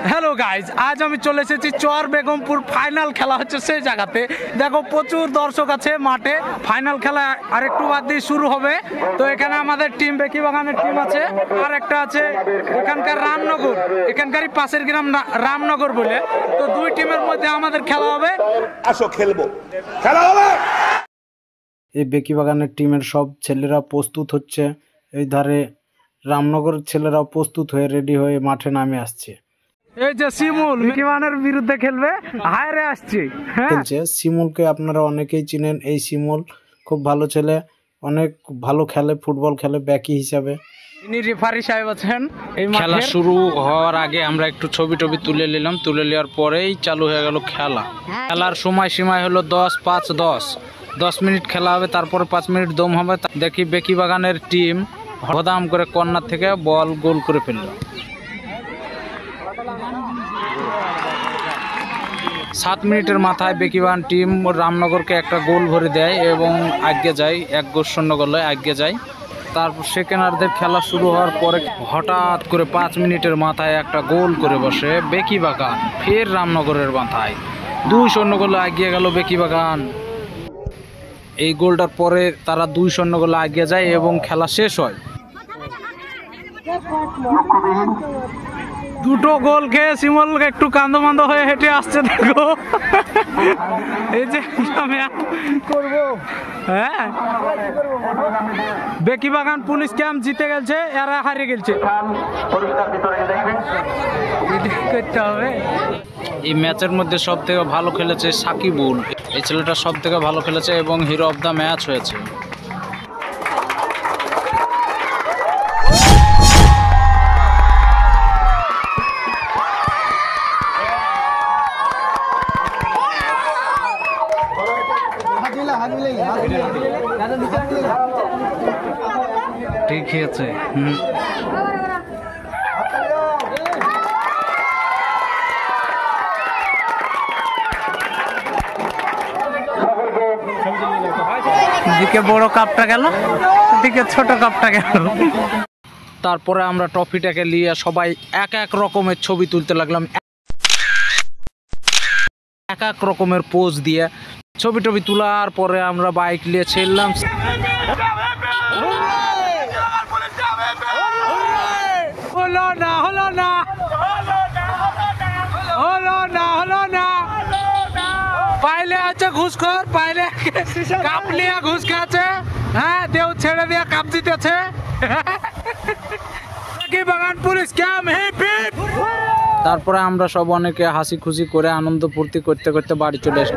Hello guys, আজ আমি চলে এসেছি চর বেগমপুর। ফাইনাল খেলা হচ্ছে সেই জায়গাতে। দেখো প্রচুর দর্শক আছে মাঠে। ফাইনাল খেলা আর একটু বাদ দিয়ে শুরু হবে। তো এখানে আমাদের টিম বেকিবাগানের টিম আছে, আর একটা আছে এখানকার রামনগর, এখানকারই পাশের গ্রাম রামনগর বলে। তো দুই টিমের মধ্যে আমাদের খেলা হবে। আসো খেলবো, খেলা হবে। এই বেকিবাগানের টিমের সব ছেলেরা প্রস্তুত হচ্ছে। এই ধারে রামনগরের ছেলেরাও প্রস্তুত হয়ে রেডি হয়ে মাঠে নামে আসছে। এই যে শিমুল বেকিবাগানের বিরুদ্ধে খেলবে, হায়রে আসছে। খেলছে শিমুলকে আপনারা অনেকেই চিনেন। এই শিমুল খুব ভালো ছেলে, অনেক ভালো খেলে, ফুটবল খেলে ব্যাকি হিসাবে। ইনি রেফারি সাহেব আছেন। এই খেলা শুরু হওয়ার আগে আমরা একটু ছবি তুলে নিলাম। তুলে নেওয়ার পরেই চালু হয়ে গেল খেলা। খেলার সীমা হলো 10 মিনিট খেলা হবে, তারপরে 5 মিনিট দম হবে। দেখি বেকিবাগানের টিম হদাম করে কর্নার থেকে বল গোল করে ফেলল। 7 মিনিটের মাথায় বেকিবাগান টিম রামনগরকে একটা গোল ভরে দেয় এবং আগে যায়, 1-0 গোলে আগে যায়। তারপর সেকেন্ডারদের খেলা শুরু হওয়ার পরে হঠাৎ করে 5 মিনিটের মাথায় একটা গোল করে বসে বেকিবাগান, ফের রামনগরের মাথায় 2-0 গোলে এগিয়ে গেল বেকিবাগান। এই গোলটার পরে তারা 2-0 গোলে এগিয়ে যায় এবং খেলা শেষ হয়। দুটো গোল খেয়ে শিমুল একটু কান্দমান্দ হয়ে হেঁটে আসছে। দেখো এই যে করবো। হ্যাঁ, বেকিবাগান পুলিশ ক্যাম্প জিতে গেছে, এরা হারিয়ে গেছে। করতে হবে। এই ম্যাচের মধ্যে সব থেকে ভালো খেলেছে সাকিবুল। এই ছেলেটা সব থেকে ভালো খেলেছে এবং হিরো অফ দ্য ম্যাচ হয়েছে। ঠিকই আছে। এদিকে বড় কাপটা গেল, এদিকে ছোট কাপটা গেল। তারপরে আমরা ট্রফিটাকে নিয়ে সবাই এক রকমের ছবি তুলতে লাগলাম, এক রকমের পোজ দিয়ে ছবি তোলার পরে আমরা বাইক নিয়ে ছেড়লাম। পাইলে আছে ঘুষখোর, পাইলে কাপ নিয়ে ঘুষ খাচ্ছে। হ্যাঁ, দেও ছেড়ে দিয়ে কাপ জিতেছে। Bekibagan police camp. তারপরে আমরা সব অনেকে হাসি খুশি করে আনন্দ ফুর্তি করতে করতে বাড়ি চলে এসেছি।